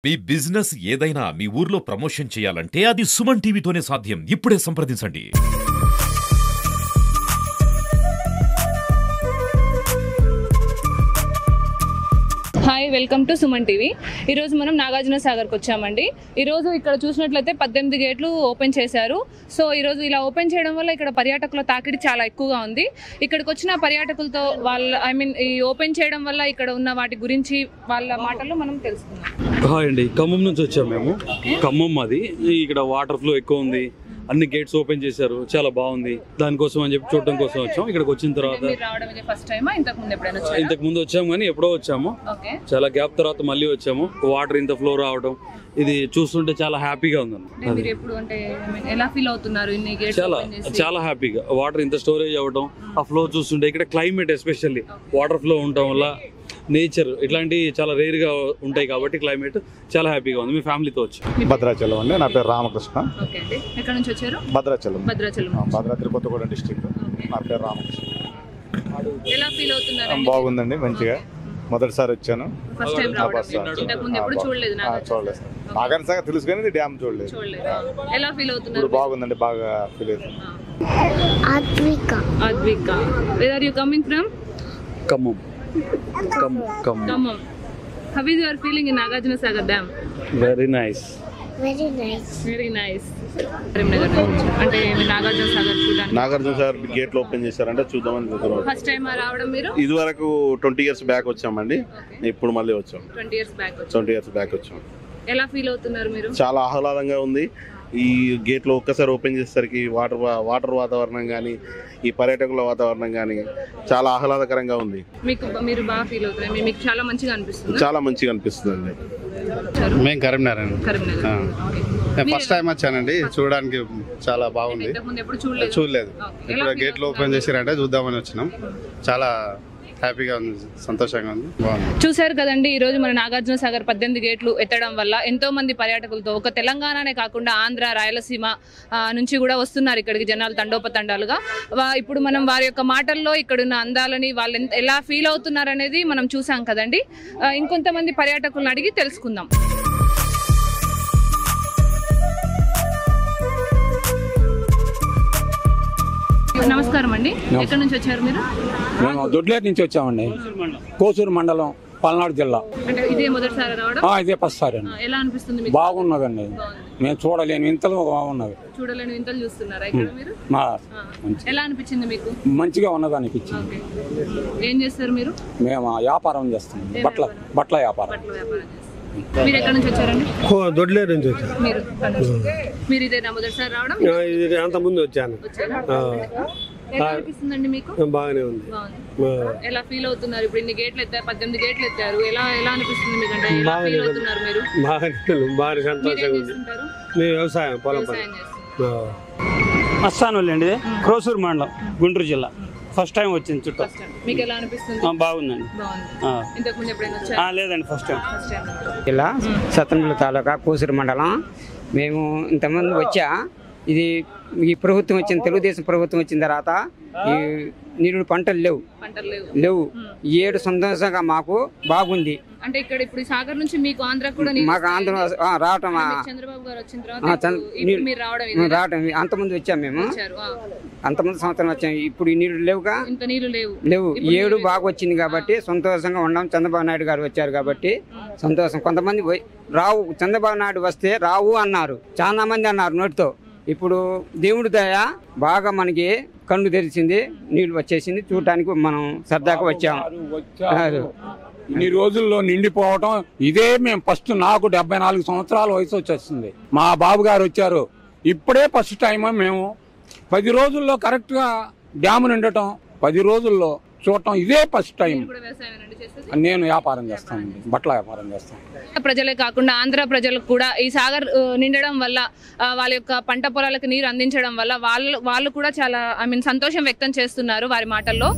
మీ business ఏదైనా మీ ఊర్లో promotion చేయాలంటే అది సుమన్ టీవీతోనే సాధ్యం. ఇప్పుడే సంప్రదించండి. Hi, welcome to Suman TV. ఈరోజు మనం నాగార్జున సాగర్కి వచ్చామండి. ఈరోజు ఇక్కడ చూసినట్లయితే 18 గేట్లు ఓపెన్ చేశారు. సో ఈరోజు ఇలా ఓపెన్ చేయడం వల్ల ఇక్కడ పర్యాటకుల తాకిడి చాలా ఎక్కువగా ఉంది. ఇక్కడికి వచ్చిన పర్యాటకులతో ఈ ఓపెన్ చేయడం వల్ల ఇక్కడ ఉన్న వాటి గురించి వాళ్ళ మాటల్లో మనం తెలుసుకుందాం. హాయ్ అండి, ఖమ్మం నుంచి వచ్చాము మేము. ఖమ్మం అది ఇక్కడ వాటర్ ఫ్లో ఎక్కువ ఉంది, అన్ని గేట్స్ ఓపెన్ చేశారు, చాలా బాగుంది. దానికోసం అని చెప్పి చూడటం కోసం వచ్చాం. ఇక్కడికి వచ్చిన తర్వాత ఇంతకు ముందు వచ్చాము కానీ ఎప్పుడో వచ్చాము, చాలా గ్యాప్ తర్వాత మళ్ళీ వచ్చాము. వాటర్ ఇంత ఫ్లో రావడం ఇది చూస్తుంటే చాలా హ్యాపీగా ఉందండి. చాలా హ్యాపీగా వాటర్ ఇంత స్టోరేజ్ అవ్వడం, ఆ ఫ్లో చూస్తుంటే ఇక్కడ క్లైమేట్ ఎస్పెషల్లీ వాటర్ ఫ్లో ఉండటం వల్ల నేచర్ ఇట్లాంటివి చాలా రేర్ గా ఉంటాయి కాబట్టి క్లైమేట్ చాలా హ్యాపీగా ఉంది. మీ ఫ్యామిలీతో వచ్చి భద్రాచలం అండి. నా పేరు రామకృష్ణ. భద్రాచలం భద్రాద్రి కొత్తగూడెం డిస్ట్రిక్ట్. నా పేరు రామకృష్ణ. బాగుందండి, మంచిగా. మొదటిసారి వచ్చాను. చూడలేదు నాగార్జున తెలుసు కానీ డ్యామ్ చూడలేదు. ఇప్పుడు బాగుందండి, బాగా ఫీల్ అవుతుంది. Khmmam. How is your feeling in Nagarjuna Sagar Dam? Very nice. అంటే నాగార్జున సాగర్ చూడండి. నాగార్జున సాగర్ గేట్లు ఓపెన్ చేశారంటే చూద్దామని చూద్దాం. ఫస్ట్ టైం రావడం మీరు? ఇది వరకు 20 years బ్యాక్ వచ్చామండి. ఇప్పుడు మళ్ళీ వచ్చాం. 20 years బ్యాక్ వచ్చాం. ఎలా ఫీల్ అవుతున్నారు మీరు? చాలా ఆహ్లాదంగా ఉంది. ఈ గేట్లో ఒక్కసారి ఓపెన్ చేసేసరికి వాటర్ వాతావరణం కానీ, ఈ పర్యాటకుల వాతావరణం కానీ చాలా ఆహ్లాదకరంగా ఉంది. మీరు బాగా ఫీల్ అవుతున్నారు? మీకు చాలా మంచిగా అనిపిస్తుంది? చాలా మంచిగా అనిపిస్తుంది. మేము కరీంనగర్ అండి. ఫస్ట్ టైం వచ్చానండి. చూడడానికి చాలా బాగుంది. చూడలేదు. ఇప్పుడు గేట్లు ఓపెన్ చేసారంటే చూద్దామని వచ్చినాం. చాలా హ్యాపీగా ఉంది, సంతోషంగా ఉంది, బాగుంది. చూశారు కదండి, ఈ రోజు మన నాగార్జున సాగర్ 18 గేట్లు ఎత్తడం వల్ల ఎంతో మంది పర్యాటకులతో ఒక తెలంగాణనే కాకుండా ఆంధ్ర, రాయలసీమ నుంచి కూడా వస్తున్నారు ఇక్కడికి జనాలు తండోపతండాలుగా. ఇప్పుడు మనం వారి యొక్క మాటల్లో ఇక్కడున్న అందాలని వాళ్ళు ఎలా ఫీల్ అవుతున్నారు అనేది మనం చూసాం కదండి. ఇంకొంతమంది పర్యాటకులను అడిగి తెలుసుకుందాం. నమస్కారం అండి, ఎక్కడి నుంచి వచ్చారు మీరు? మేము దొడ్లేరు నుంచి వచ్చామండి. కోసూరు మండలం, పల్నాడు జిల్లా. ఇదే మొదటిసారి రావడం? ఇదే ఫస్ట్ సారి అండి. ఎలా అనిపిస్తుంది? బాగున్నదండి. మేము చూడలేని వింతలు బాగున్నది. చూడలేని వింతలు చూస్తున్నారా ఇక్కడ మీరు? ఎలా అనిపించింది మీకు? మంచిగా ఉన్నది అనిపించింది. ఏం చేస్తారు మీరు? మేము వ్యాపారం చేస్తాం, బట్టల వ్యాపారం. మీరు ఎక్కడి నుంచి వచ్చారండి? దొడ్లేరు నుంచి వచ్చారు. మీరు ఇదేనా మొదటిసారి రావడం? అంత ముందు వచ్చాను. ఎలా అనిపిస్తుందండి మీకు? బాగానే ఉంది. ఎలా ఫీల్ అవుతున్నారు? ఇప్పుడు ఇన్ని గేట్లు ఎత్తారు, 18 గేట్లు ఎత్తారు. ఎలా అనిపిస్తుంది మీకు? అంటే ఎలా ఫీల్ అవుతున్నారు మీరు? బాగా సంతోషంగా ఉంది. మేము వ్యవసాయం, పొలం మస్తానులేండి, క్రోసూరు మండలం, గుంటూరు జిల్లా. ఫస్ట్ టైం వచ్చింది చుట్టూ. మీకు ఎలా అనిపిస్తుంది? బాగుందండి. ఇంతకుముందు ఎప్పుడైనా వచ్చారా? లేదండి, ఫస్ట్ టైం. జిల్లా సత్తనపల్లి తాలూకా కోసూరు మండలం. మేము ఇంతకుముందు వచ్చా. ఇది ఈ ప్రభుత్వం వచ్చిన, తెలుగుదేశం ప్రభుత్వం వచ్చిన తర్వాత ఈ నీరు పంటలు లేవు. 7 సంతోషంగా మాకు బాగుంది. అంటే ఇక్కడ ఇప్పుడు సాగర్ నుంచి మీకు ఆంధ్ర కూడా మాకు ఆంధ్ర రావటం, చంద్రబాబు గారు వచ్చిన తర్వాత రావటం. అంతకుముందు వచ్చాము మేము, అంతకుముందు సంవత్సరం వచ్చాము. ఇప్పుడు ఈ నీళ్లు లేవుగా, లేవు. 7 బాగా వచ్చింది కాబట్టి సంతోషంగా ఉన్నాం. చంద్రబాబు నాయుడు గారు వచ్చారు కాబట్టి సంతోషం. కొంతమంది రావు, చంద్రబాబు నాయుడు వస్తే రావు అన్నారు, చాలా మంది అన్నారు నోటితో. ఇప్పుడు దేవుడి దయ బాగా మనకి కన్ను తెరిచింది, నీళ్లు వచ్చేసింది. చూడటానికి మనం సరదాగా వచ్చాము. ఇన్ని రోజుల్లో నిండిపోవటం ఇదే. మేము ఫస్ట్, నాకు 74 సంవత్సరాల వయసు వచ్చేస్తుంది. మా బాబు గారు వచ్చారు, ఇప్పుడే ఫస్ట్ టైం. మేము 10 రోజుల్లో కరెక్ట్ గా డ్యామ్ నిండటం, 10 రోజుల్లో చూడటం ఇదే ఫస్ట్ టైం. నేను వ్యాపారం చేస్తానండి, బట్టల వ్యాపారం చేస్తాను. ప్రజలే కాకుండా ఆంధ్ర ప్రజలకు కూడా ఈ సాగర్ నిండడం వల్ల, వాళ్ళ యొక్క పంట పొలాలకు నీరు అందించడం వల్ల వాళ్ళు కూడా చాలా సంతోషం వ్యక్తం చేస్తున్నారు వారి మాటల్లో.